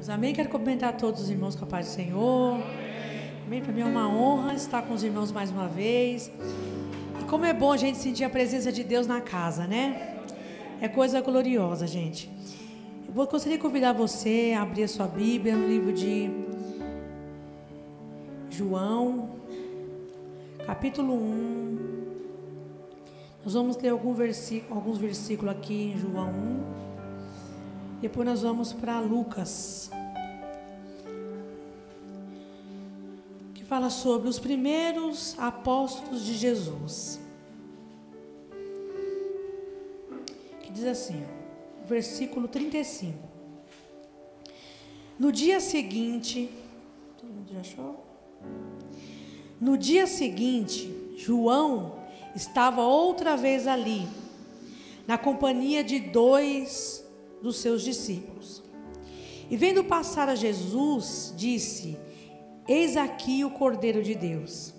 Deus, amém? Quero cumprimentar todos os irmãos com a paz do Senhor. Amém? Para mim é uma honra estar com os irmãos mais uma vez. E como é bom a gente sentir a presença de Deus na casa, né? É coisa gloriosa, gente. Eu gostaria de convidar você a abrir a sua Bíblia no livro de João, capítulo 1. Nós vamos ler alguns versículos aqui em João 1. Depois nós vamos para Lucas, que fala sobre os primeiros apóstolos de Jesus. Que diz assim, versículo 35. No dia seguinte, todo mundo já achou? No dia seguinte, João estava outra vez ali, na companhia de dois dos seus discípulos. E vendo passar a Jesus, disse: Eis aqui o Cordeiro de Deus.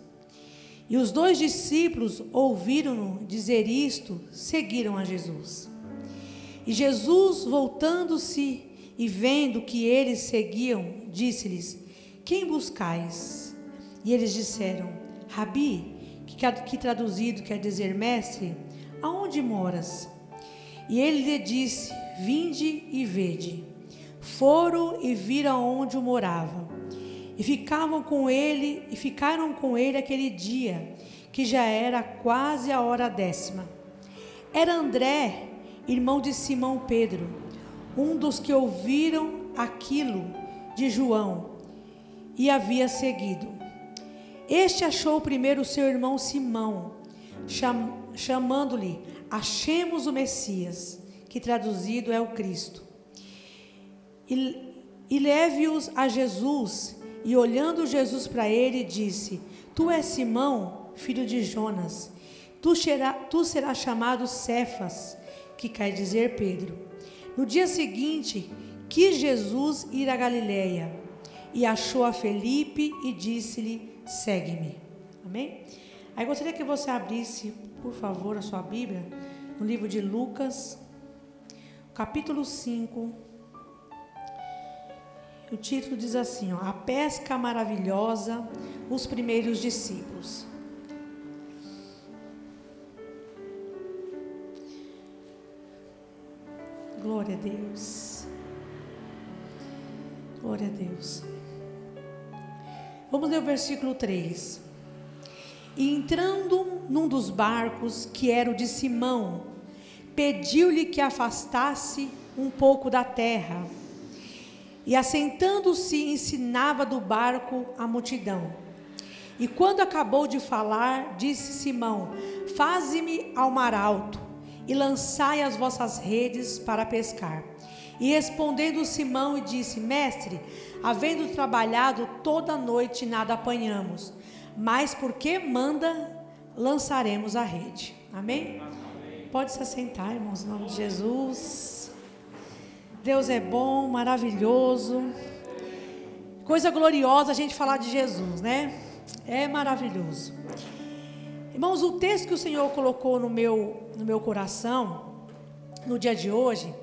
E os dois discípulos, ouviram-no dizer isto, seguiram a Jesus. E Jesus, voltando-se e vendo que eles seguiam, disse-lhes: Quem buscais? E eles disseram: Rabi, que traduzido quer dizer mestre, aonde moras? E ele lhe disse: Vinde e vede. Foram e viram onde o morava. E ficaram com ele aquele dia, que já era quase a hora 10. Era André, irmão de Simão Pedro, um dos que ouviram aquilo de João e havia seguido. Este achou primeiro seu irmão Simão, chamando-lhe: Achemos o Messias, que traduzido é o Cristo. E leve-os a Jesus, e olhando Jesus para ele, disse: Tu és Simão, filho de Jonas, tu serás chamado Cefas, que quer dizer Pedro. No dia seguinte, quis Jesus ir a Galileia, e achou a Felipe e disse-lhe: Segue-me. Amém? Aí gostaria que você abrisse, por favor, a sua Bíblia, no livro de Lucas, capítulo 5, o título diz assim, A pesca maravilhosa, os primeiros discípulos. Glória a Deus. Glória a Deus. Vamos ler o versículo 3. E entrando num dos barcos, que era o de Simão, pediu-lhe que afastasse um pouco da terra. E assentando-se, ensinava do barco a multidão. E quando acabou de falar, disse Simão: Faze-me ao mar alto, e lançai as vossas redes para pescar. E respondendo Simão, e disse: Mestre, havendo trabalhado toda a noite, nada apanhamos, mas porque manda, lançaremos a rede. Amém? Pode se assentar, irmãos, em nome de Jesus. Deus é bom, maravilhoso. Coisa gloriosa a gente falar de Jesus, né? É maravilhoso. Irmãos, o texto que o Senhor colocou no meu coração, no dia de hoje,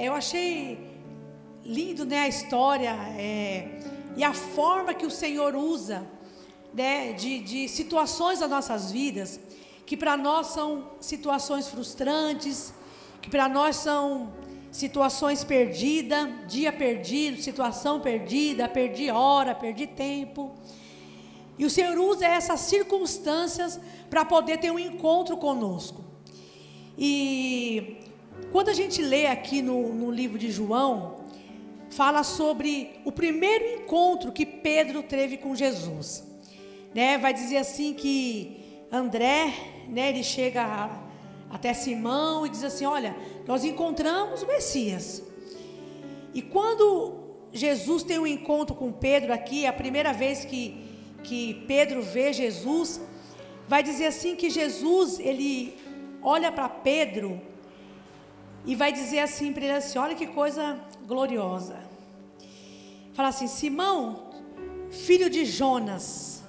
eu achei lindo, né, a história e a forma que o Senhor usa, né, de situações das nossas vidas, que para nós são situações frustrantes, que para nós são situações perdidas, dia perdido, situação perdida, perdi hora, perdi tempo. E o Senhor usa essas circunstâncias para poder ter um encontro conosco. E quando a gente lê aqui no livro de João, fala sobre o primeiro encontro que Pedro teve com Jesus, né? Vai dizer assim que André, né, ele chega até Simão e diz assim: olha, nós encontramos o Messias. E quando Jesus tem um encontro com Pedro aqui, a primeira vez que Pedro vê Jesus, vai dizer assim que Jesus, ele olha para Pedro e vai dizer assim para ele assim: olha que coisa gloriosa. Fala assim: Simão, filho de Jonas,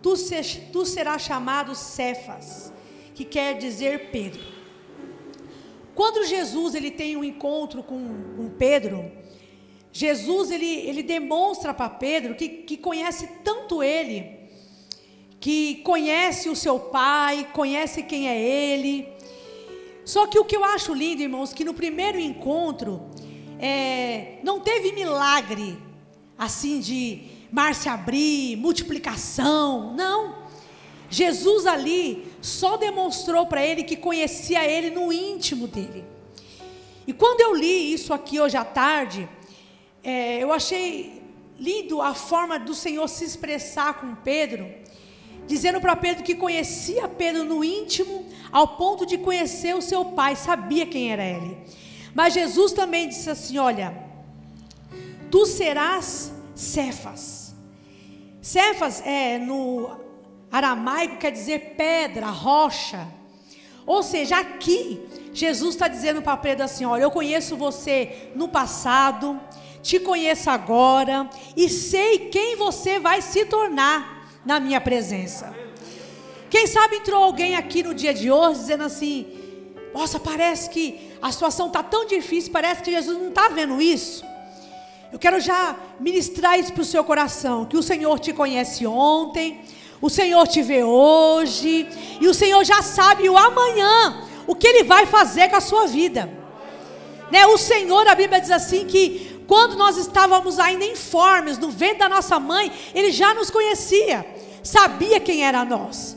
tu serás chamado Cefas, que quer dizer Pedro. Quando Jesus ele tem um encontro com Pedro, Jesus, ele demonstra para Pedro que conhece tanto ele, que conhece o seu pai, conhece quem é ele. Só que o que eu acho lindo, irmãos, que no primeiro encontro, não teve milagre, assim, de mar se abrir, multiplicação, não. Jesus ali só demonstrou para ele que conhecia ele no íntimo dele. E quando eu li isso aqui hoje à tarde, eu achei lindo a forma do Senhor se expressar com Pedro, dizendo para Pedro que conhecia Pedro no íntimo, ao ponto de conhecer o seu pai, sabia quem era ele. Mas Jesus também disse assim: olha, tu serás Cefas. Cefas no aramaico quer dizer pedra, rocha. Ou seja, aqui Jesus está dizendo para Pedro assim: olha, eu conheço você no passado, te conheço agora e sei quem você vai se tornar na minha presença. Quem sabe entrou alguém aqui no dia de hoje dizendo assim: nossa, parece que a situação está tão difícil, parece que Jesus não está vendo isso. Eu quero já ministrar isso para o seu coração, que o Senhor te conhece ontem, o Senhor te vê hoje, e o Senhor já sabe o amanhã, o que Ele vai fazer com a sua vida, né? O Senhor, a Bíblia diz assim, que quando nós estávamos ainda informes, no ventre da nossa mãe, Ele já nos conhecia, sabia quem era nós.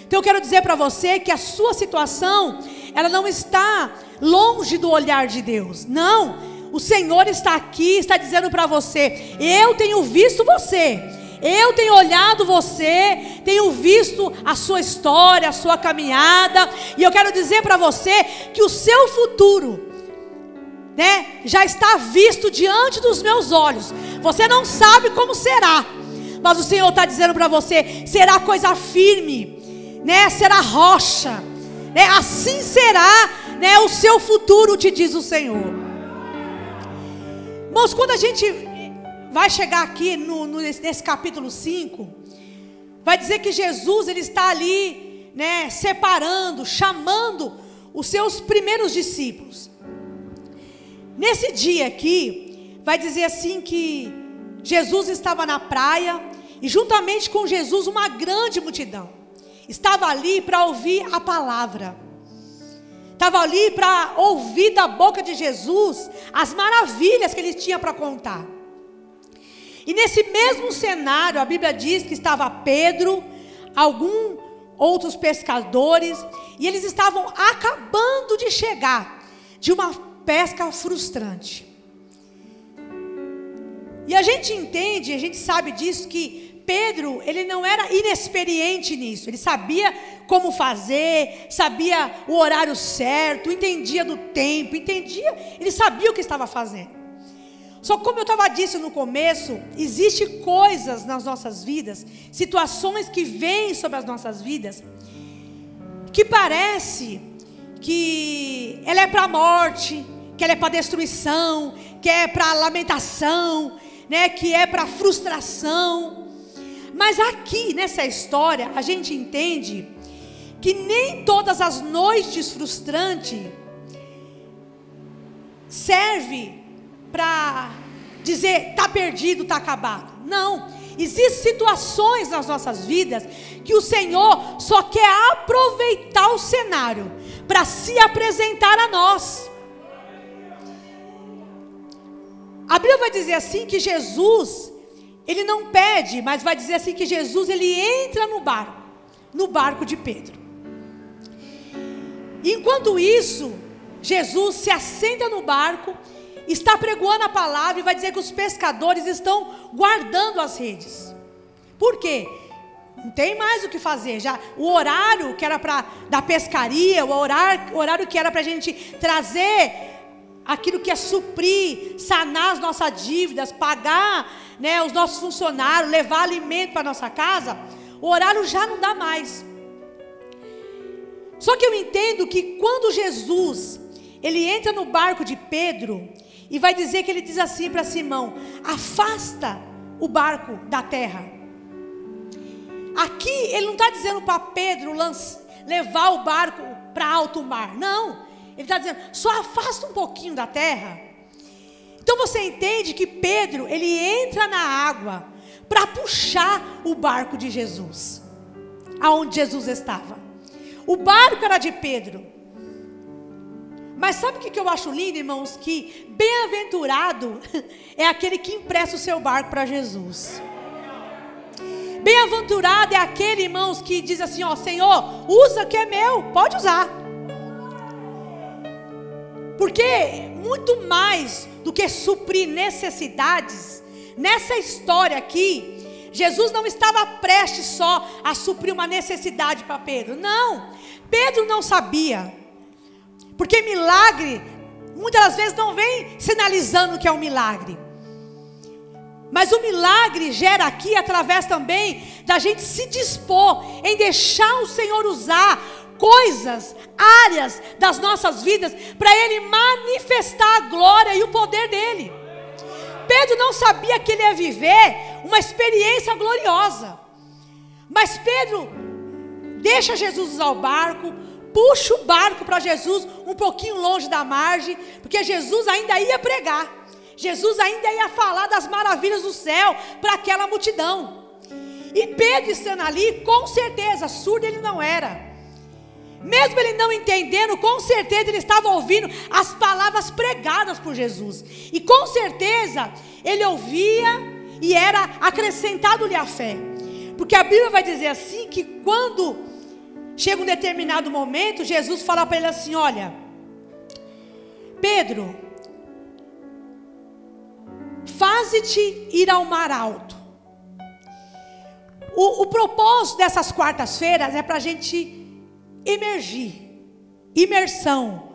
Então eu quero dizer para você que a sua situação, ela não está longe do olhar de Deus, não. O Senhor está aqui, está dizendo para você: eu tenho visto você, eu tenho olhado você, tenho visto a sua história, a sua caminhada, e eu quero dizer para você que o seu futuro, né, já está visto diante dos meus olhos. Você não sabe como será, mas o Senhor está dizendo para você: será coisa firme, né, será rocha, né, assim será, né, o seu futuro, te diz o Senhor. Irmãos, quando a gente vai chegar aqui nesse capítulo 5, vai dizer que Jesus, ele está ali, né, separando, chamando os seus primeiros discípulos. Nesse dia aqui, vai dizer assim que Jesus estava na praia, e juntamente com Jesus uma grande multidão estava ali para ouvir a palavra. Estava ali para ouvir da boca de Jesus as maravilhas que ele tinha para contar. E nesse mesmo cenário, a Bíblia diz que estava Pedro, alguns outros pescadores, e eles estavam acabando de chegar de uma pesca frustrante. E a gente entende, a gente sabe disso, que Pedro, ele não era inexperiente nisso. Ele sabia como fazer, sabia o horário certo, entendia do tempo, ele sabia o que estava fazendo. Só que, como eu estava dizendo no começo, existem coisas nas nossas vidas, situações que vêm sobre as nossas vidas, que parece que ela é para a morte, que ela é para a destruição, que é para a lamentação, né, que é para a frustração. Mas aqui nessa história a gente entende que nem todas as noites frustrantes serve para dizer está perdido, está acabado. Não, existem situações nas nossas vidas que o Senhor só quer aproveitar o cenário para se apresentar a nós. A Bíblia vai dizer assim que Jesus, ele não pede, mas vai dizer assim que Jesus, ele entra no barco de Pedro. Enquanto isso, Jesus se assenta no barco, está pregoando a palavra e vai dizer que os pescadores estão guardando as redes. Por quê? Não tem mais o que fazer. Já o horário que era da pescaria, o horário que era para a gente trazer aquilo que é suprir, sanar as nossas dívidas, pagar, né, os nossos funcionários, levar alimento para nossa casa, o horário já não dá mais. Só que eu entendo que quando Jesus, ele entra no barco de Pedro, e vai dizer que ele diz assim para Simão: afasta o barco da terra. Aqui ele não está dizendo para Pedro levar o barco para alto mar, não. Ele está dizendo, só afasta um pouquinho da terra, Então você entende que Pedro, ele entra na água para puxar o barco de Jesus, aonde Jesus estava. O barco era de Pedro. Mas sabe o que eu acho lindo, irmãos? Que bem-aventurado é aquele que empresta o seu barco para Jesus. Bem-aventurado é aquele, irmãos, que diz assim, ó, Senhor, usa que é meu, pode usar. Porque muito mais do que suprir necessidades, nessa história aqui, Jesus não estava prestes só a suprir uma necessidade para Pedro. Não, Pedro não sabia. Porque milagre, muitas das vezes não vem sinalizando que é um milagre. Mas o milagre gera aqui através também da gente se dispor em deixar o Senhor usar coisas, áreas das nossas vidas para Ele manifestar a glória e o poder dEle. Pedro não sabia que ele ia viver uma experiência gloriosa. Mas Pedro deixa Jesus usar o barco, puxa o barco para Jesus um pouquinho longe da margem, porque Jesus ainda ia pregar. Jesus ainda ia falar das maravilhas do céu para aquela multidão. E Pedro estando ali, com certeza, surdo ele não era. Mesmo ele não entendendo, com certeza ele estava ouvindo as palavras pregadas por Jesus. E com certeza ele ouvia e era acrescentado-lhe a fé. Porque a Bíblia vai dizer assim, que quando chega um determinado momento, Jesus fala para ele assim, olha, Pedro, faze-te ir ao mar alto. O propósito dessas quartas-feiras é para a gente imersão.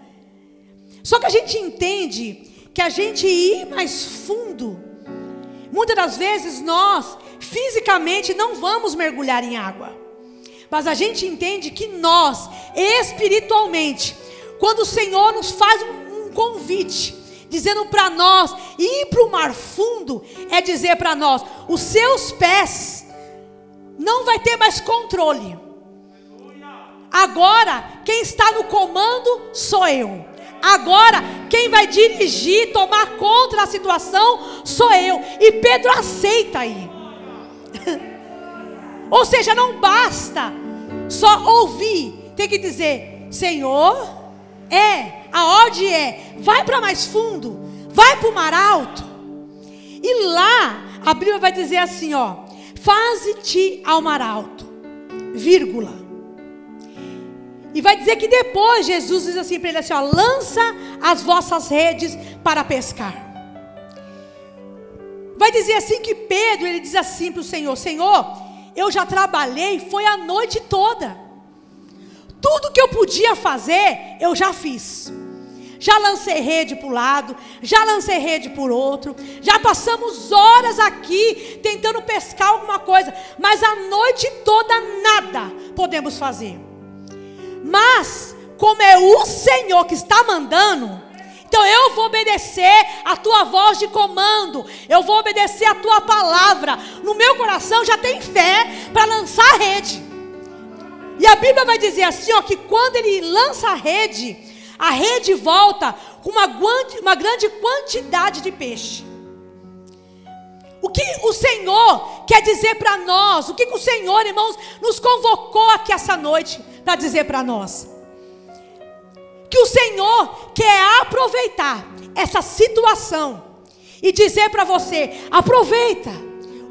Só que a gente entende que a gente ir mais fundo, muitas das vezes nós fisicamente não vamos mergulhar em água, mas a gente entende que nós espiritualmente, quando o Senhor nos faz um convite, dizendo para nós ir para o mar fundo, é dizer para nós, os seus pés não vai ter mais controle. Agora, quem está no comando sou eu. Agora, quem vai dirigir, tomar conta da situação sou eu. E Pedro aceita aí. Ou seja, não basta só ouvir, tem que dizer, Senhor, a ordem é, vai para mais fundo, vai para o mar alto. E lá, a Bíblia vai dizer assim, ó, faze-te ao mar alto, vírgula. E vai dizer que depois Jesus diz assim para ele assim, ó, lança as vossas redes para pescar. Vai dizer assim que Pedro, ele diz assim para o Senhor, Senhor, eu já trabalhei, foi a noite toda. Tudo que eu podia fazer, eu já fiz. Já lancei rede para um lado, já lancei rede por outro, já passamos horas aqui tentando pescar alguma coisa, mas a noite toda nada podemos fazer. Mas, como é o Senhor que está mandando, então eu vou obedecer a tua voz de comando, eu vou obedecer a tua palavra. No meu coração já tem fé para lançar a rede. E a Bíblia vai dizer assim, ó, que quando ele lança a rede volta com uma grande quantidade de peixe. O que o Senhor quer dizer para nós? O que o Senhor, irmãos, nos convocou aqui essa noite para dizer para nós? Que o Senhor quer aproveitar essa situação e dizer para você, aproveita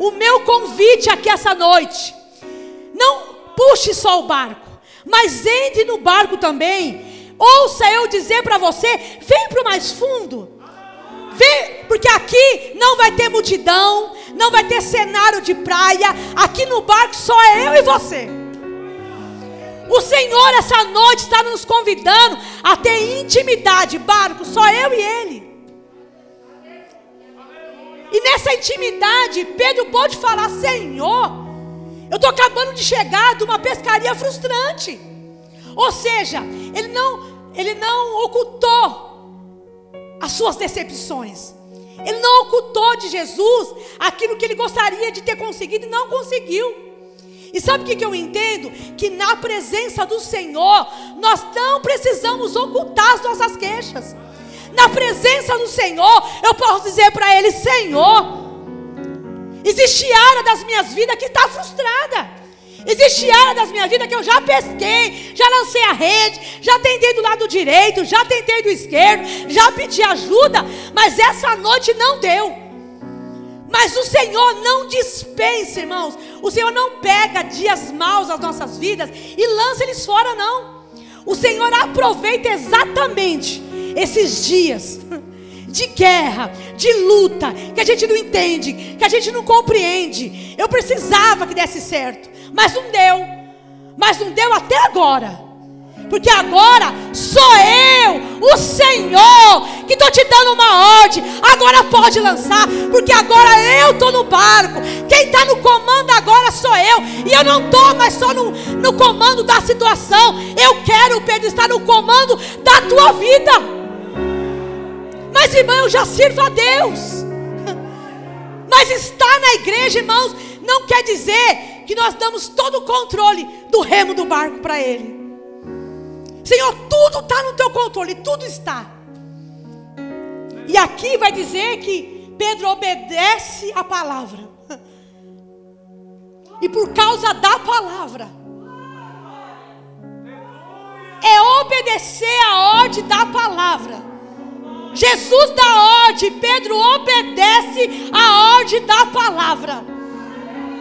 o meu convite aqui essa noite. Não puxe só o barco, mas entre no barco também. Ouça eu dizer para você, vem para o mais fundo. Vem, porque aqui não vai ter multidão, não vai ter cenário de praia. Aqui no barco só é eu e você. O Senhor essa noite está nos convidando a ter intimidade, barco, só eu e Ele. E nessa intimidade, Pedro pode falar, Senhor, eu estou acabando de chegar de uma pescaria frustrante. Ou seja, ele não ocultou as suas decepções. Ele não ocultou de Jesus aquilo que ele gostaria de ter conseguido e não conseguiu. E sabe o que eu entendo? Que na presença do Senhor, nós não precisamos ocultar as nossas queixas. na presença do Senhor, eu posso dizer para Ele: Senhor, existe área das minhas vidas que está frustrada. Existe área das minhas vidas que eu já pesquei, já lancei a rede, já tentei do lado direito, já tentei do esquerdo, já pedi ajuda, mas essa noite não deu. Mas o Senhor não dispensa, irmãos. O Senhor não pega dias maus das nossas vidas e lança eles fora, não. O Senhor aproveita exatamente esses dias de guerra, de luta, que a gente não entende, que a gente não compreende. Eu precisava que desse certo, mas não deu. Mas não deu até agora. Porque agora sou eu, o Senhor, que estou te dando uma ordem. Agora pode lançar, porque agora eu estou no barco. Quem está no comando agora sou eu. E eu não estou mais só no comando da situação. Eu quero, Pedro, estar no comando da tua vida. Mas, irmão, eu já sirvo a Deus. Mas estar na igreja, irmãos, não quer dizer que nós damos todo o controle do remo do barco para Ele. Senhor, tudo está no teu controle, tudo está. E aqui vai dizer que Pedro obedece a palavra. E por causa da palavra, é obedecer a ordem da palavra. Jesus dá ordem, Pedro obedece a ordem da palavra.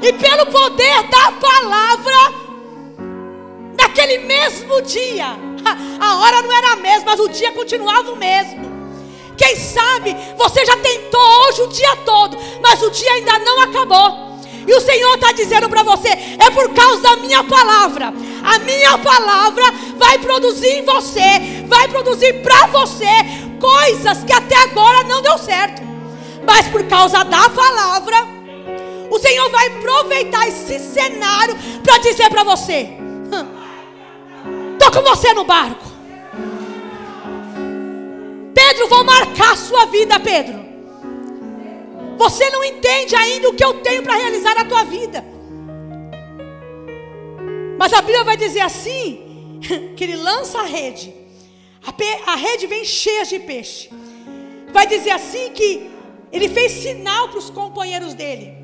E pelo poder da palavra, naquele mesmo dia, a hora não era a mesma, mas o dia continuava o mesmo. Quem sabe você já tentou hoje o dia todo, mas o dia ainda não acabou. E o Senhor está dizendo para você: é por causa da minha palavra. A minha palavra vai produzir em você, vai produzir para você coisas que até agora não deu certo. Mas por causa da palavra, o Senhor vai aproveitar esse cenário para dizer para você: estou com você no barco. Pedro, vou marcar a sua vida, Pedro. Você não entende ainda o que eu tenho para realizar na tua vida. Mas a Bíblia vai dizer assim, que ele lança a rede. A rede vem cheia de peixe. Vai dizer assim que ele fez sinal para os companheiros dele.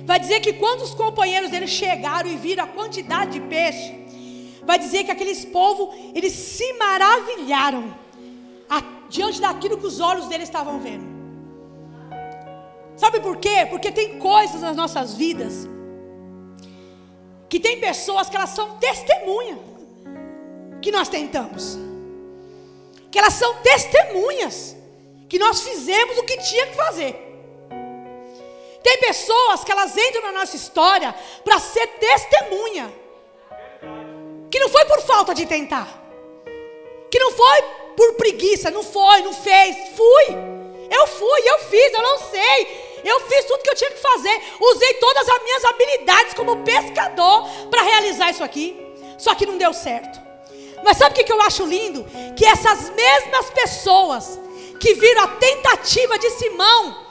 Vai dizer que quando os companheiros dele chegaram e viram a quantidade de peixe, vai dizer que aqueles povos, eles se maravilharam diante daquilo que os olhos deles estavam vendo. Sabe por quê? Porque tem coisas nas nossas vidas que tem pessoas que elas são testemunhas que nós tentamos, que elas são testemunhas que nós fizemos o que tinha que fazer. Tem pessoas que elas entram na nossa história para ser testemunha, que não foi por falta de tentar, que não foi por preguiça, não fez, eu fiz, eu não sei. Eu fiz tudo que eu tinha que fazer. Usei todas as minhas habilidades como pescador para realizar isso aqui. Só que não deu certo. Mas sabe o que eu acho lindo? Que essas mesmas pessoas que viram a tentativa de Simão,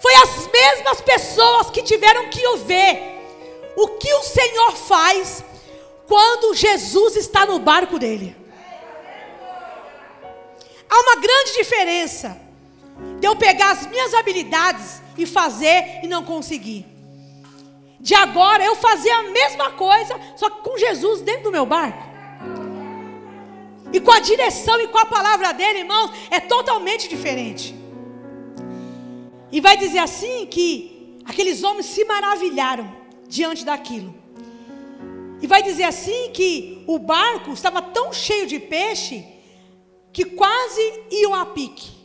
foi as mesmas pessoas que tiveram que ver o que o Senhor faz quando Jesus está no barco dele. Há uma grande diferença de eu pegar as minhas habilidades e fazer e não conseguir, de agora eu fazer a mesma coisa, só que com Jesus dentro do meu barco, e com a direção e com a palavra dele, irmãos, é totalmente diferente. E vai dizer assim que aqueles homens se maravilharam diante daquilo. E vai dizer assim que o barco estava tão cheio de peixe que quase iam a pique.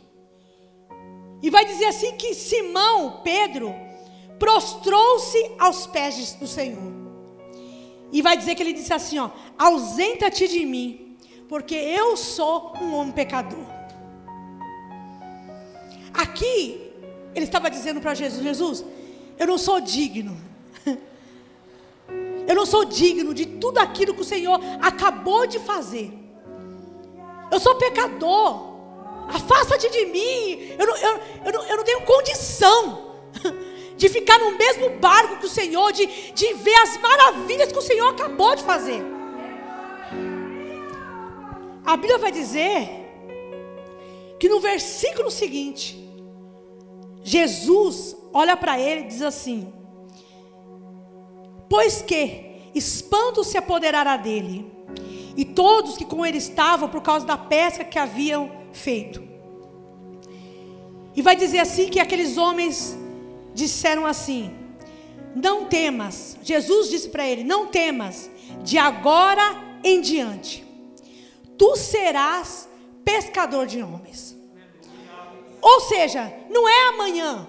E vai dizer assim que Simão, Pedro, prostrou-se aos pés do Senhor. E vai dizer que ele disse assim, ó: ausenta-te de mim, porque eu sou um homem pecador. Aqui, ele estava dizendo para Jesus: Jesus, eu não sou digno. Eu não sou digno de tudo aquilo que o Senhor acabou de fazer. Eu sou pecador. Afasta-te de mim. Eu não tenho condição de ficar no mesmo barco que o Senhor, de ver as maravilhas que o Senhor acabou de fazer. A Bíblia vai dizer que no versículo seguinte, Jesus olha para ele e diz assim: pois que espanto se apoderará dele, e todos que com ele estavam, por causa da pesca que haviam feito. E vai dizer assim, que aqueles homens disseram assim: não temas. Jesus disse para ele: não temas, de agora em diante tu serás pescador de homens. Ou seja, não é amanhã,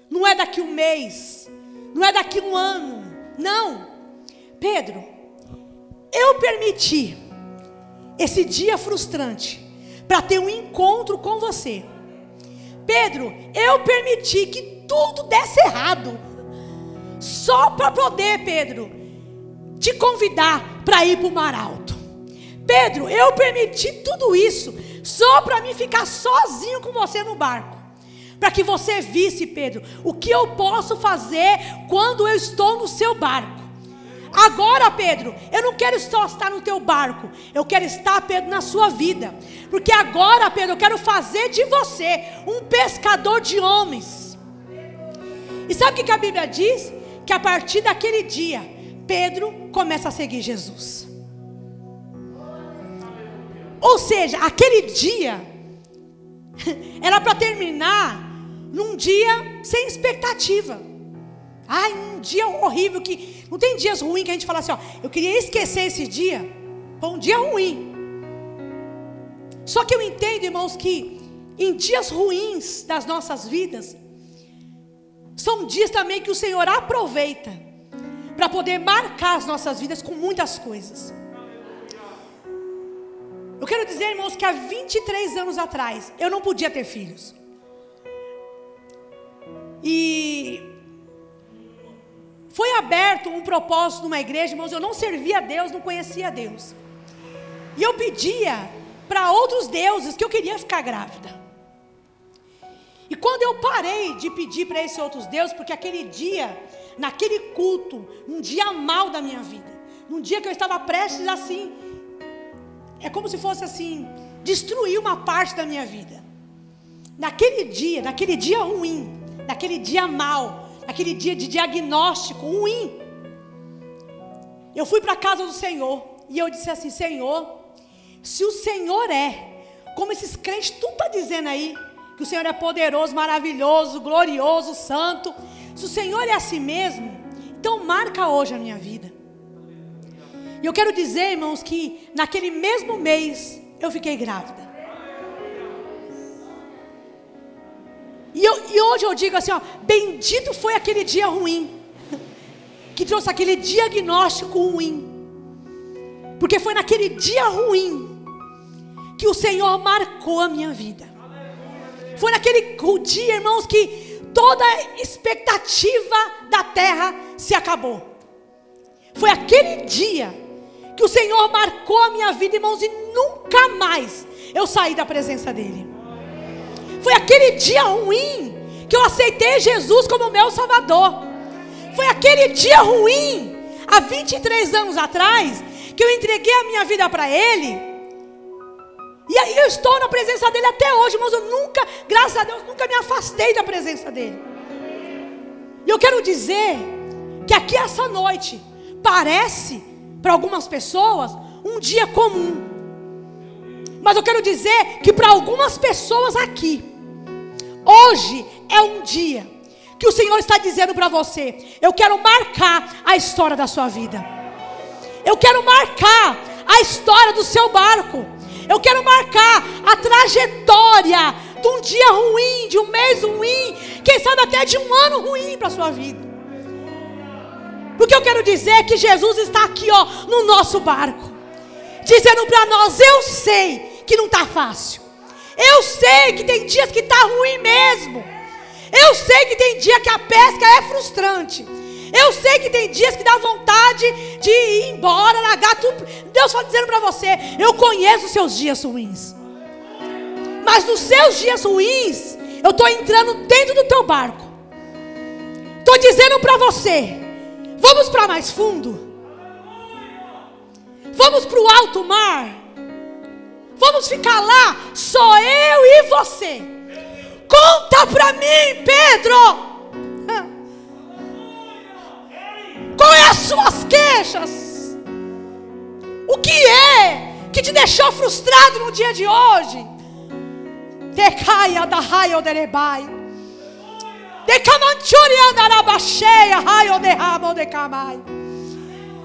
não é daqui um mês, não é daqui um ano, não. Pedro, eu permiti esse dia frustrante para ter um encontro com você. Pedro, eu permiti que tudo desse errado, só para poder, Pedro, te convidar para ir para o Mar Alto. Pedro, eu permiti tudo isso só para mim ficar sozinho com você no barco, para que você visse, Pedro, o que eu posso fazer quando eu estou no seu barco. Agora, Pedro, eu não quero só estar no teu barco, eu quero estar, Pedro, na sua vida, porque agora, Pedro, eu quero fazer de você um pescador de homens. E sabe o que a Bíblia diz? Que a partir daquele dia, Pedro começa a seguir Jesus. Ou seja, aquele dia era para terminar num dia sem expectativa. Ai, um dia horrível, que não tem dias ruins que a gente fala assim, ó, eu queria esquecer esse dia. Foi um dia ruim. Só que eu entendo, irmãos, que em dias ruins das nossas vidas, são dias também que o Senhor aproveita para poder marcar as nossas vidas com muitas coisas. Eu quero dizer, irmãos, que há 23 anos atrás eu não podia ter filhos. E foi aberto um propósito numa igreja, irmãos, eu não servia a Deus, não conhecia a Deus. E eu pedia para outros deuses que eu queria ficar grávida. E quando eu parei de pedir para esses outros deuses, porque aquele dia, naquele culto, um dia mau da minha vida, num dia que eu estava prestes assim, é como se fosse assim, destruir uma parte da minha vida. Naquele dia ruim, naquele dia mau, naquele dia de diagnóstico ruim, eu fui para a casa do Senhor, e eu disse assim: Senhor, se o Senhor como esses crentes, tu está dizendo aí, que o Senhor é poderoso, maravilhoso, glorioso, santo, se o Senhor é assim mesmo, então marca hoje a minha vida. E eu quero dizer, irmãos, que naquele mesmo mês eu fiquei grávida. E hoje eu digo assim, ó, bendito foi aquele dia ruim, que trouxe aquele diagnóstico ruim, porque foi naquele dia ruim que o Senhor marcou a minha vida. Foi naquele dia, irmãos, que toda expectativa da terra se acabou. Foi aquele dia que o Senhor marcou a minha vida, irmãos, e nunca mais eu saí da presença dEle. Foi aquele dia ruim que eu aceitei Jesus como meu Salvador. Foi aquele dia ruim, há 23 anos atrás, que eu entreguei a minha vida para Ele. E aí eu estou na presença dEle até hoje, irmãos. Eu nunca, graças a Deus, nunca me afastei da presença dEle. E eu quero dizer que aqui essa noite parece, para algumas pessoas, um dia comum. Mas eu quero dizer que para algumas pessoas aqui, hoje é um dia que o Senhor está dizendo para você: eu quero marcar a história da sua vida. Eu quero marcar a história do seu barco. Eu quero marcar a trajetória de um dia ruim, de um mês ruim, quem sabe até de um ano ruim para a sua vida. Porque eu quero dizer que Jesus está aqui, ó, no nosso barco, dizendo para nós: eu sei que não está fácil. Eu sei que tem dias que está ruim mesmo. Eu sei que tem dia que a pesca é frustrante. Eu sei que tem dias que dá vontade de ir embora, largar tudo. Deus está dizendo para você: eu conheço os seus dias ruins. Mas nos seus dias ruins, eu estou entrando dentro do teu barco. Estou dizendo para você: vamos para mais fundo. Vamos para o alto mar. Vamos ficar lá, só eu e você. Conta para mim, Pedro. Qual é as suas queixas? O que é que te deixou frustrado no dia de hoje? Decaia da raio derebai. Decamanchuria da rabacheia, raio de rabo de camai.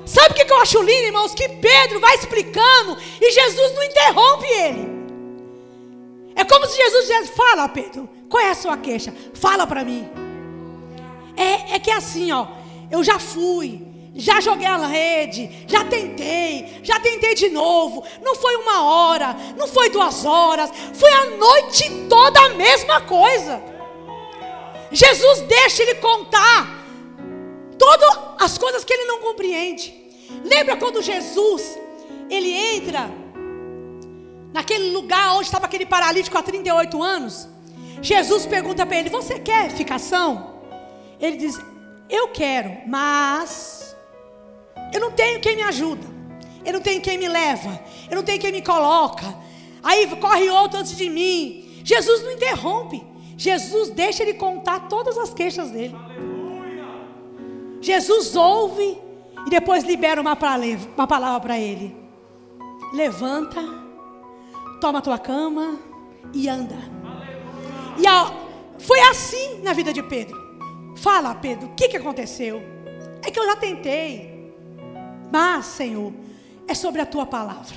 Sabe o que eu acho lindo, irmãos? Que Pedro vai explicando e Jesus não interrompe ele. É como se Jesus dissesse: fala, Pedro, qual é a sua queixa? Fala para mim. É que é assim, ó. Eu já fui, já joguei a rede, já tentei de novo. Não foi 1 hora, não foi 2 horas, foi a noite toda a mesma coisa. Jesus deixa ele contar todas as coisas que ele não compreende. Lembra quando Jesus, ele entra naquele lugar onde estava aquele paralítico há 38 anos? Jesus pergunta para ele: você quer ficação? Ele diz: eu quero, mas eu não tenho quem me ajuda, eu não tenho quem me leva, eu não tenho quem me coloca. Aí corre outro antes de mim. Jesus não interrompe. Jesus deixa ele contar todas as queixas dele. Jesus ouve e depois libera uma palavra para ele: levanta, toma a tua cama e anda. E foi assim na vida de Pedro. Fala, Pedro, o que aconteceu? É que eu já tentei, mas, Senhor, é sobre a tua palavra.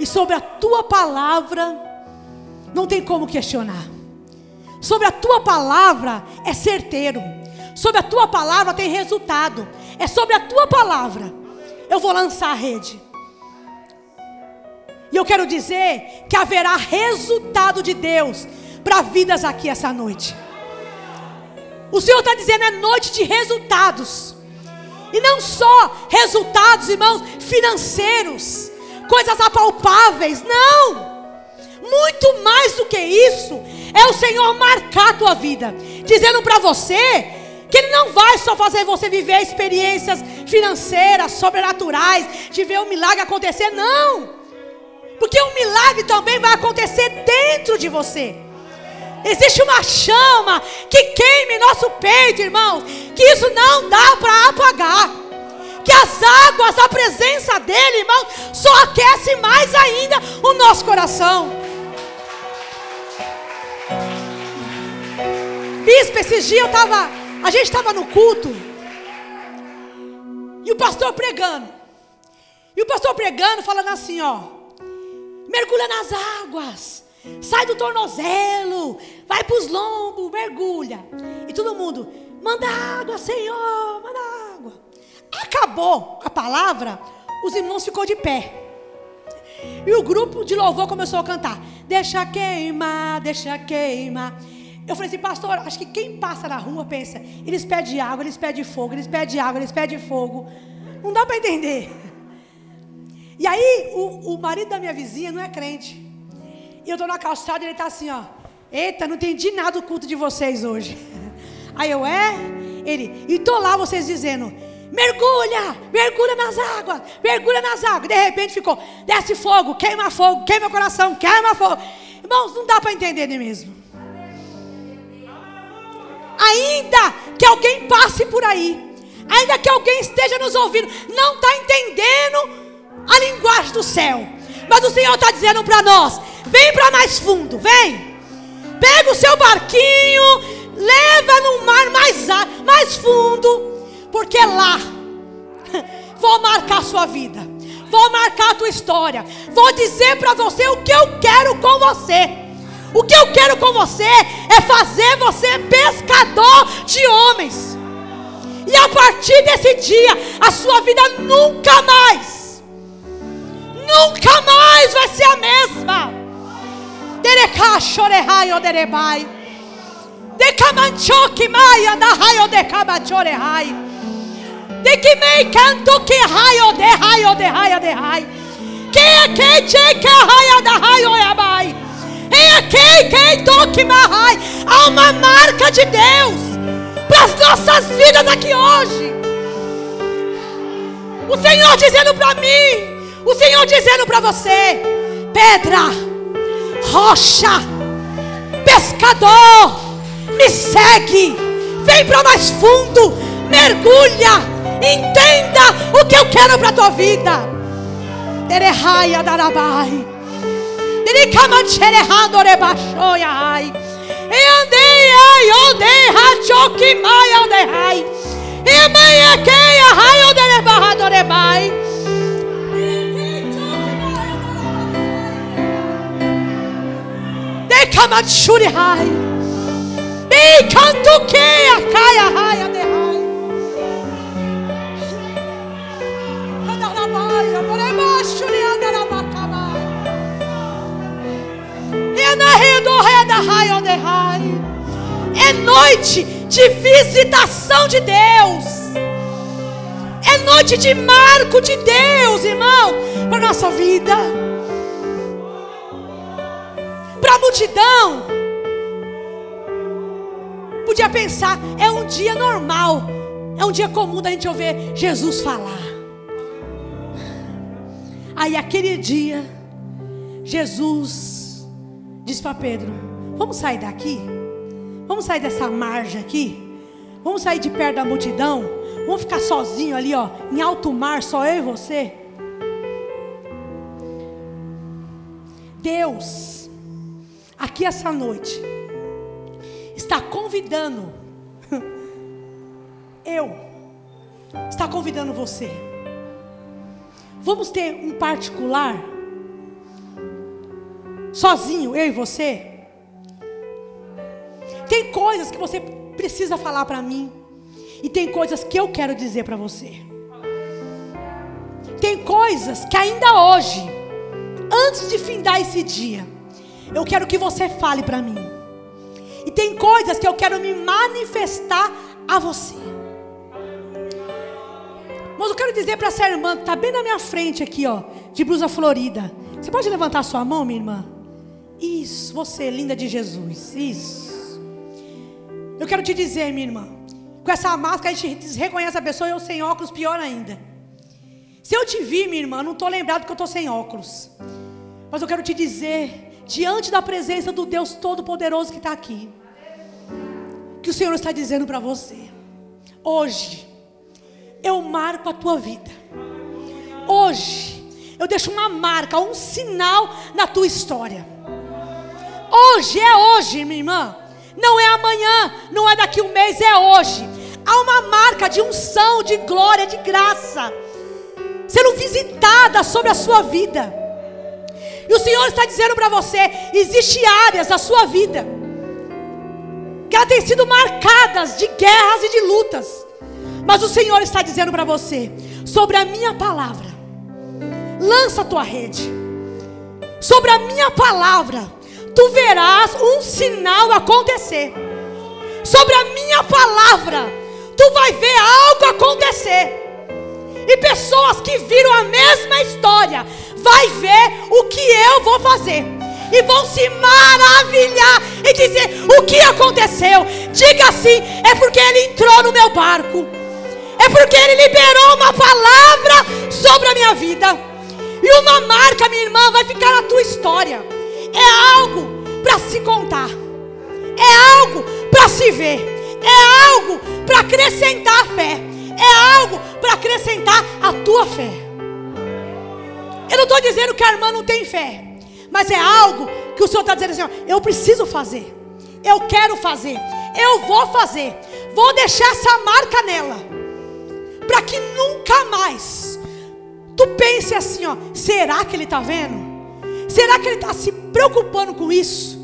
E sobre a tua palavra não tem como questionar. Sobre a tua palavra é certeiro. Sobre a tua palavra tem resultado. É sobre a tua palavra eu vou lançar a rede. E eu quero dizer que haverá resultado de Deus para vidas aqui essa noite. O Senhor está dizendo: é noite de resultados. E não só resultados, irmãos, financeiros, coisas apalpáveis, não. Muito mais do que isso, é o Senhor marcar a tua vida, dizendo para você que Ele não vai só fazer você viver experiências financeiras, sobrenaturais, de ver um milagre acontecer, não. Porque um milagre também vai acontecer dentro de você. Existe uma chama que queima em nosso peito, irmãos, que isso não dá para apagar. Que as águas, a presença dEle, irmãos, só aquece mais ainda o nosso coração. Bispo, esses dias a gente estava no culto, e o pastor pregando. E o pastor pregando, falando assim, ó: mergulha nas águas, sai do tornozelo, vai para os lombos, mergulha. E todo mundo: manda água, Senhor, manda água. Acabou a palavra, os irmãos ficou de pé. E o grupo de louvor começou a cantar: deixa queimar, deixa queimar. Eu falei assim: pastor, acho que quem passa na rua pensa, eles pedem água, eles pedem fogo, eles pedem água, eles pedem fogo. Não dá para entender. E aí o marido da minha vizinha não é crente. E eu estou na calçada e ele está assim, ó: eita, não entendi nada do culto de vocês hoje. Aí eu: ele, e estou lá vocês dizendo: mergulha, mergulha nas águas, mergulha nas águas. De repente ficou: desce fogo, queima o coração, queima fogo. Irmãos, não dá para entender nem mesmo. Ainda que alguém passe por aí, ainda que alguém esteja nos ouvindo, não está entendendo a linguagem do céu, mas o Senhor está dizendo para nós: vem para mais fundo, vem, pega o seu barquinho, leva no mar mais fundo, porque lá vou marcar a sua vida, vou marcar a tua história, vou dizer para você o que eu quero com você. O que eu quero com você é fazer você pescador de homens. E a partir desse dia, a sua vida nunca mais vai ser a mesma. Dereca chorehai oderebai. Decamanchoki maia da raio de cabachorehai. Dekimei canto que raio de raio de raio. Que checa raia da raio yabai. Há uma marca de Deus para as nossas vidas aqui hoje. O Senhor dizendo para mim, o Senhor dizendo para você: pedra, rocha, pescador, me segue, vem para mais fundo, mergulha, entenda o que eu quero para a tua vida. Derehaya darabai, derikamancherehando rebaixoiai, eandei odei hachoki mai odei, e mãe quem a raio derebarradorebai. Dekamachurihai, e canto que a caia raia de rai. É noite de visitação de Deus. É noite de marco de Deus, irmão, para nossa vida. Para a multidão podia pensar, é um dia normal, é um dia comum da gente ouvir Jesus falar. Aí aquele dia Jesus disse para Pedro: vamos sair daqui, vamos sair dessa margem aqui, vamos sair de perto da multidão, vamos ficar sozinho ali, ó, em alto mar, só eu e você. Deus, aqui essa noite, está convidando, está convidando você. Vamos ter um particular, sozinho, eu e você. Tem coisas que você precisa falar para mim, e tem coisas que eu quero dizer para você. Tem coisas que ainda hoje, antes de findar esse dia, eu quero que você fale para mim. E tem coisas que eu quero me manifestar a você. Mas eu quero dizer para essa irmã que está bem na minha frente aqui, ó, de blusa florida. Você pode levantar sua mão, minha irmã? Isso, você, linda de Jesus. Isso. Eu quero te dizer, minha irmã, com essa máscara a gente reconhece a pessoa, e eu sem óculos, pior ainda. Se eu te vi, minha irmã, não estou lembrado que eu estou sem óculos. Mas eu quero te dizer, diante da presença do Deus Todo-Poderoso que está aqui, que o Senhor está dizendo para você: hoje eu marco a tua vida. Hoje eu deixo uma marca, um sinal na tua história. Hoje é hoje, minha irmã. Não é amanhã, não é daqui um mês, é hoje. Há uma marca de unção, de glória, de graça sendo visitada sobre a sua vida. E o Senhor está dizendo para você: existem áreas da sua vida que ela tem sido marcadas de guerras e de lutas. Mas o Senhor está dizendo para você: sobre a minha palavra, lança a tua rede. Sobre a minha palavra, tu verás um sinal acontecer. Sobre a minha palavra, tu vai ver algo acontecer. E pessoas que viram a mesma história vai ver o que eu vou fazer, e vão se maravilhar e dizer: o que aconteceu? Diga assim: é porque ele entrou no meu barco, é porque ele liberou uma palavra sobre a minha vida. E uma marca, minha irmã, vai ficar na tua história. É algo para se contar, é algo para se ver, é algo para acrescentar a fé, é algo para acrescentar a tua fé. Eu não estou dizendo que a irmã não tem fé, mas é algo que o Senhor está dizendo assim: ó, eu preciso fazer, eu quero fazer, eu vou fazer, vou deixar essa marca nela, para que nunca mais tu pense assim, ó, será que ele está vendo? Será que ele está se preocupando com isso?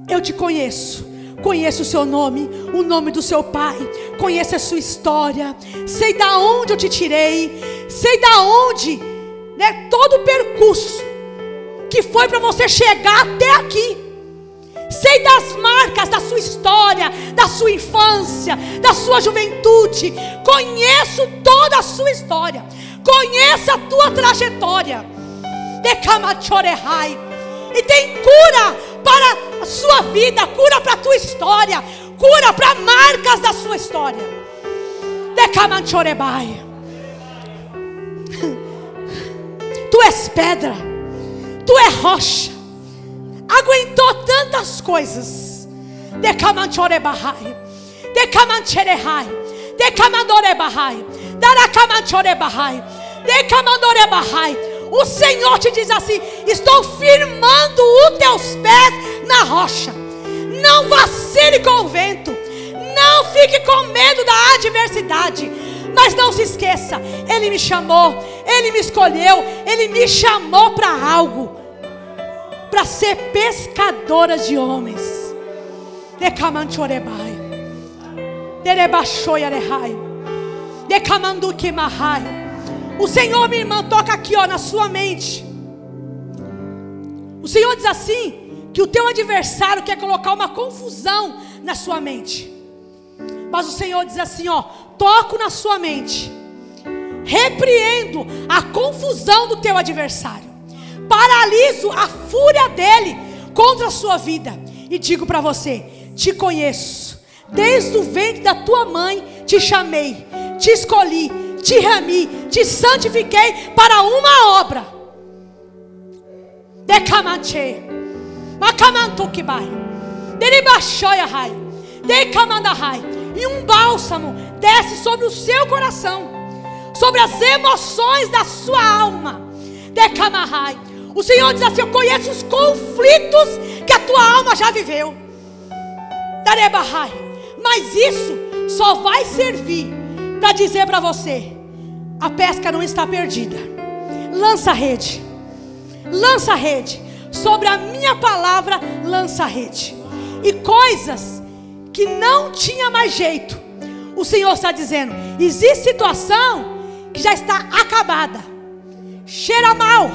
Eu te conheço, conheço o seu nome, o nome do seu pai, conheço a sua história, sei da onde eu te tirei, sei da onde, né, todo o percurso que foi para você chegar até aqui. Sei das marcas da sua história, da sua infância, da sua juventude. Conheço toda a sua história, conheço a tua trajetória. E tem cura para a sua vida, cura para a tua história, cura para marcas da sua história. Tu és pedra, Tu é rocha. Aguentou tantas coisas. Decamanchorebahai. Decamancherehai. Decamandorebahai. Daracamanchorebahai. Decamandorebahai. O Senhor te diz assim: estou firmando os teus pés na rocha. Não vacile com o vento. Não fique com medo da adversidade. Mas não se esqueça, Ele me chamou, Ele me escolheu, Ele me chamou para algo, para ser pescadora de homens. Decamanchorebai. Derebachoiarehai. Decamanduquimahai. O Senhor, minha irmã, toca aqui, ó, na sua mente. O Senhor diz assim, que o teu adversário quer colocar uma confusão na sua mente. Mas o Senhor diz assim, ó: toco na sua mente, repreendo a confusão do teu adversário, paraliso a fúria dele contra a sua vida, e digo para você: te conheço, desde o ventre da tua mãe te chamei, te escolhi, te rami, te santifiquei para uma obra. Decamanche, macamantukibai, deribachoiahai, decamandahai. E um bálsamo desce sobre o seu coração, sobre as emoções da sua alma. Decamahai. O Senhor diz assim: eu conheço os conflitos que a tua alma já viveu. Darebahai. Mas isso só vai servir para dizer para você: a pesca não está perdida. Lança a rede. Lança a rede. Sobre a minha palavra, lança a rede. E coisas que não tinha mais jeito, o Senhor está dizendo: existe situação que já está acabada, cheira mal,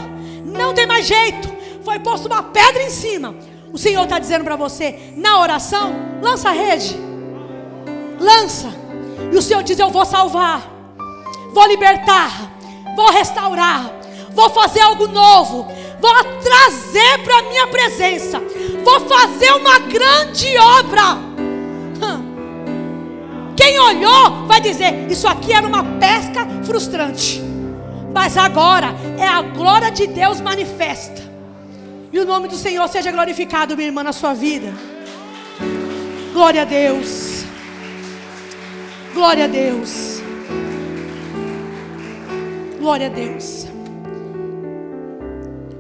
não tem mais jeito, foi posto uma pedra em cima. O Senhor está dizendo para você, na oração: lança a rede, lança. E o Senhor diz: eu vou salvar, vou libertar, vou restaurar, vou fazer algo novo, vou trazer para a minha presença, vou fazer uma grande obra. Quem olhou vai dizer: isso aqui era uma pesca frustrante, mas agora é a glória de Deus manifesta. E o nome do Senhor seja glorificado, minha irmã, na sua vida. Glória a Deus. Glória a Deus. Glória a Deus.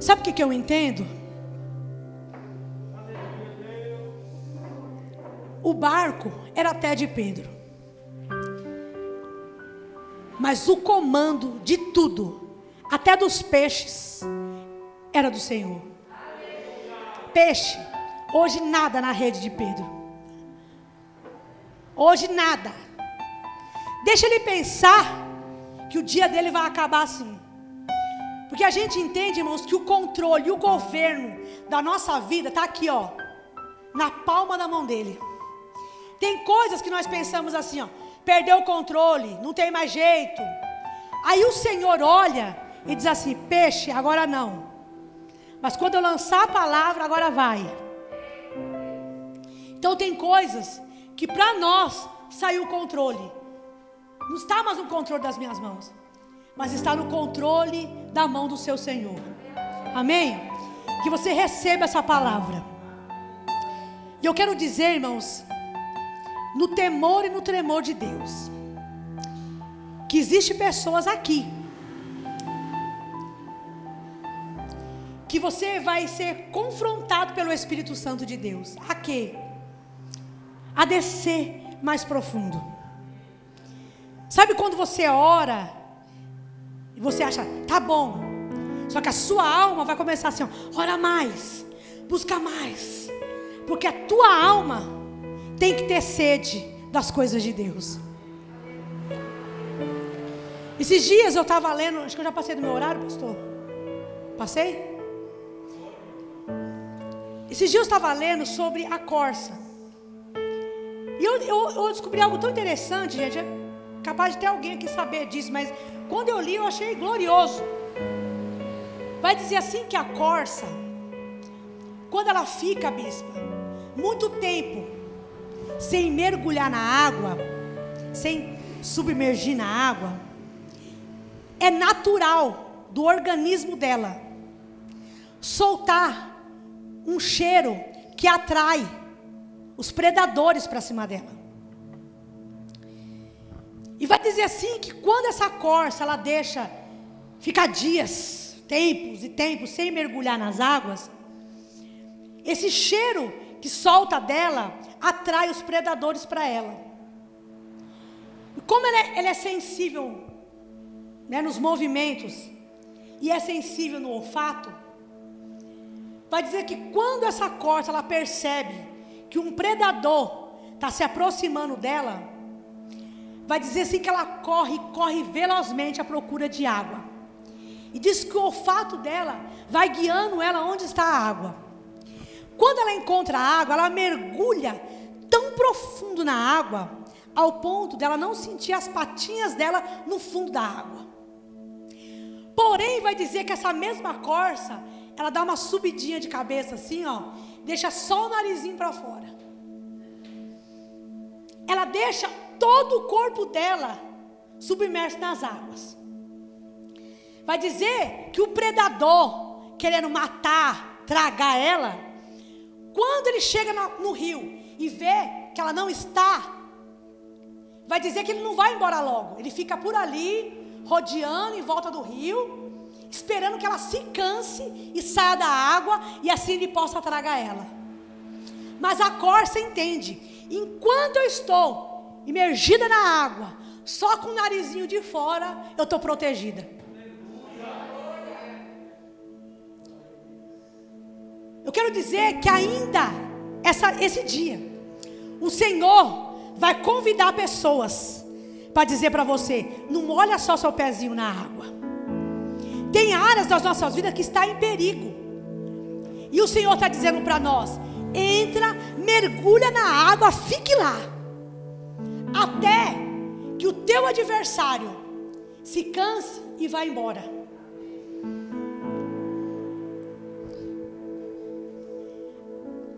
Sabe o que eu entendo? O barco era até de Pedro, mas o comando de tudo, até dos peixes, era do Senhor. Peixe, hoje nada na rede de Pedro. Hoje nada. Deixa ele pensar que o dia dele vai acabar assim. Porque a gente entende, irmãos, que o controle, o governo da nossa vida está aqui, ó, na palma da mão dele. Tem coisas que nós pensamos assim, ó: perdeu o controle, não tem mais jeito. Aí o Senhor olha e diz assim: peixe, agora não, mas quando eu lançar a palavra, agora vai. Então tem coisas que para nós saiu o controle. Não está mais no controle das minhas mãos, mas está no controle da mão do seu Senhor. Amém? Que você receba essa palavra. E eu quero dizer, irmãos, no temor e no tremor de Deus, que existe pessoas aqui que você vai ser confrontado pelo Espírito Santo de Deus. A quê? A descer mais profundo. Sabe quando você ora e você acha, tá bom, só que a sua alma vai começar assim, ó: ora mais, busca mais, porque a tua alma tem que ter sede das coisas de Deus. Esses dias eu estava lendo, acho que eu já passei do meu horário, pastor? Passei? Esses dias eu estava lendo sobre a corça. E eu descobri algo tão interessante, gente. É capaz de ter alguém aqui saber disso, mas quando eu li eu achei glorioso. Vai dizer assim que a corça, quando ela fica, bispa, muito tempo sem mergulhar na água, sem submergir na água, é natural do organismo dela soltar um cheiro que atrai os predadores para cima dela. E vai dizer assim que quando essa corça ela deixa ficar dias, tempos e tempos sem mergulhar nas águas, esse cheiro que solta dela atrai os predadores para ela. E como ela é sensível, né, nos movimentos e é sensível no olfato, vai dizer que quando essa corça ela percebe que um predador está se aproximando dela, vai dizer assim que ela corre velozmente à procura de água. E diz que o olfato dela vai guiando ela onde está a água. Quando ela encontra a água, ela mergulha tão profundo na água, ao ponto dela não sentir as patinhas dela no fundo da água. Porém, vai dizer que essa mesma corça, ela dá uma subidinha de cabeça assim, ó, deixa só o narizinho para fora. Ela deixa todo o corpo dela submerso nas águas. Vai dizer que o predador, querendo matar, tragar ela, quando ele chega no rio e vê que ela não está, vai dizer que ele não vai embora logo. Ele fica por ali, rodeando em volta do rio, esperando que ela se canse e saia da água, e assim ele possa tragar ela. Mas a corça entende: enquanto eu estou imergida na água, só com o narizinho de fora, eu estou protegida. Eu quero dizer que ainda esse dia, o Senhor vai convidar pessoas para dizer para você: não molha só seu pezinho na água. Tem áreas das nossas vidas que está em perigo, e o Senhor está dizendo para nós: entra, mergulha na água, fique lá, até que o teu adversário se canse e vá embora.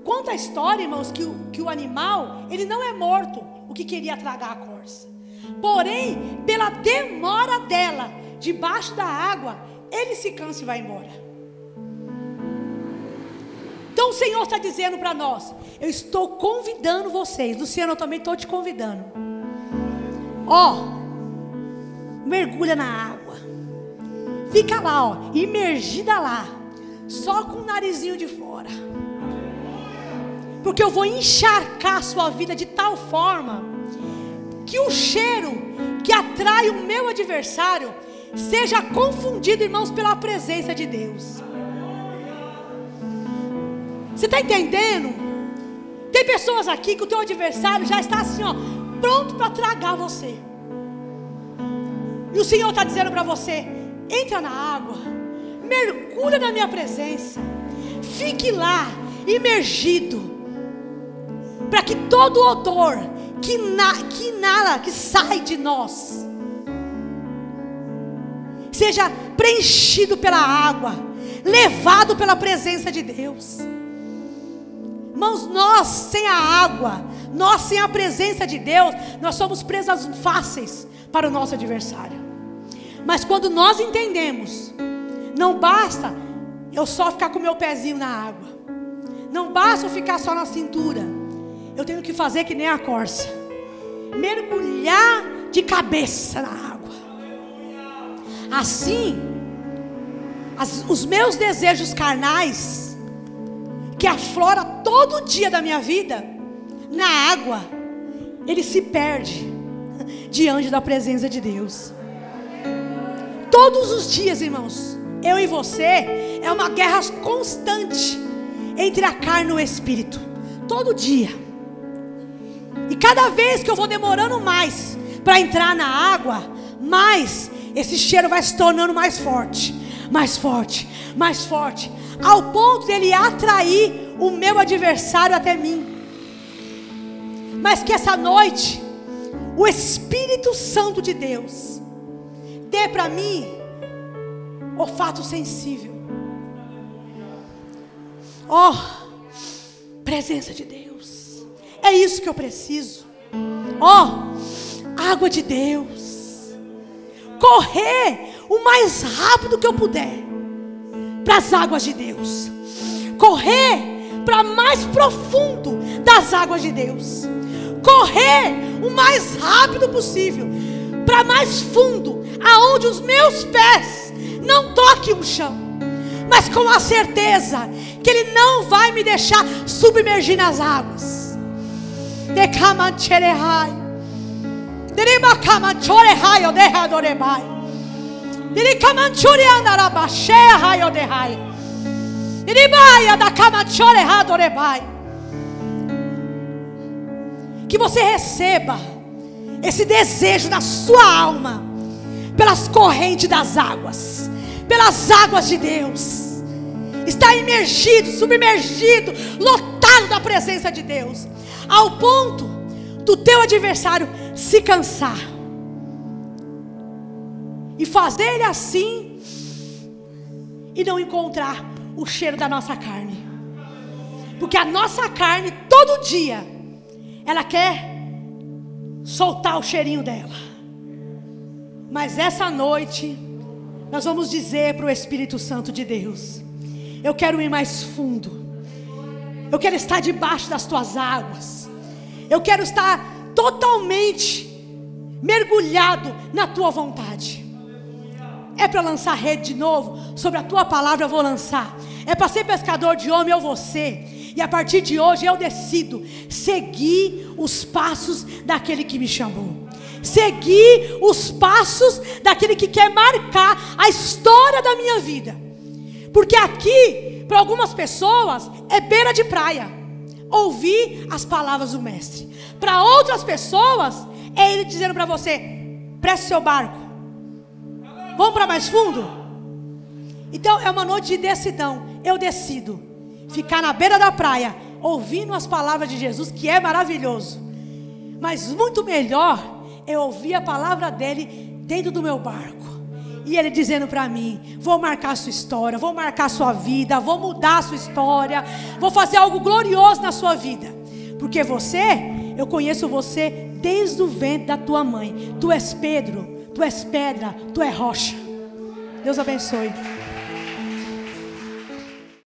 Conta a história, irmãos, que o animal, ele não é morto, o que queria tragar a corça. Porém, pela demora dela, debaixo da água, ele se cansa e vai embora. Então o Senhor está dizendo para nós: eu estou convidando vocês. Luciano, eu também estou te convidando. Mergulha na água. Fica lá, imergida lá, só com o narizinho de fora. Porque eu vou encharcar a sua vida de tal forma que o cheiro que atrai o meu adversário seja confundido, irmãos, pela presença de Deus. Você está entendendo? Tem pessoas aqui que o teu adversário já está assim, ó, pronto para tragar você. E o Senhor está dizendo para você: entra na água, mergulha na minha presença, fique lá, imergido, para que todo o odor que inala, que sai de nós, seja preenchido pela água, levado pela presença de Deus. Irmãos, nós sem a água, nós sem a presença de Deus, nós somos presas fáceis para o nosso adversário. Mas quando nós entendemos, não basta eu só ficar com o meu pezinho na água, não basta eu ficar só na cintura, eu tenho que fazer que nem a corça, mergulhar de cabeça na água. Assim, os meus desejos carnais, que aflora todo dia da minha vida, na água, ele se perde diante da presença de Deus. Todos os dias, irmãos, eu e você, é uma guerra constante entre a carne e o espírito, todo dia. E cada vez que eu vou demorando mais para entrar na água, mais esse cheiro vai se tornando mais forte, mais forte, mais forte, ao ponto de ele atrair o meu adversário até mim. Mas que essa noite o Espírito Santo de Deus dê para mim olfato sensível. Presença de Deus, é isso que eu preciso. Água de Deus, correr o mais rápido que eu puder para as águas de Deus. Correr para mais profundo das águas de Deus. Correr o mais rápido possível para mais fundo, aonde os meus pés não toquem o chão, mas com a certeza que Ele não vai me deixar submergir nas águas. Que você receba esse desejo da sua alma pelas correntes das águas, pelas águas de Deus. Está imergido, submergido, lotado da presença de Deus, ao ponto do teu adversário se cansar e fazer ele assim e não encontrar o cheiro da nossa carne. Porque a nossa carne todo dia ela quer soltar o cheirinho dela. Mas essa noite nós vamos dizer para o Espírito Santo de Deus: eu quero ir mais fundo. Eu quero estar debaixo das tuas águas. Eu quero estar totalmente mergulhado na tua vontade. É para lançar rede de novo? Sobre a tua palavra eu vou lançar. É para ser pescador de homem, eu vou ser. E a partir de hoje eu decido seguir os passos daquele que me chamou. Seguir os passos daquele que quer marcar a história da minha vida. Porque aqui, para algumas pessoas, é beira de praia ouvir as palavras do mestre. Para outras pessoas, é ele dizendo para você: preste seu barco, vamos para mais fundo? Então é uma noite de decisão. Eu decido ficar na beira da praia, ouvindo as palavras de Jesus, que é maravilhoso. Mas muito melhor é ouvir a palavra dele dentro do meu barco. E ele dizendo para mim: vou marcar a sua história, vou marcar a sua vida, vou mudar a sua história, vou fazer algo glorioso na sua vida. Porque eu conheço você desde o ventre da tua mãe. Tu és Pedro, tu és pedra, tu és rocha. Deus abençoe.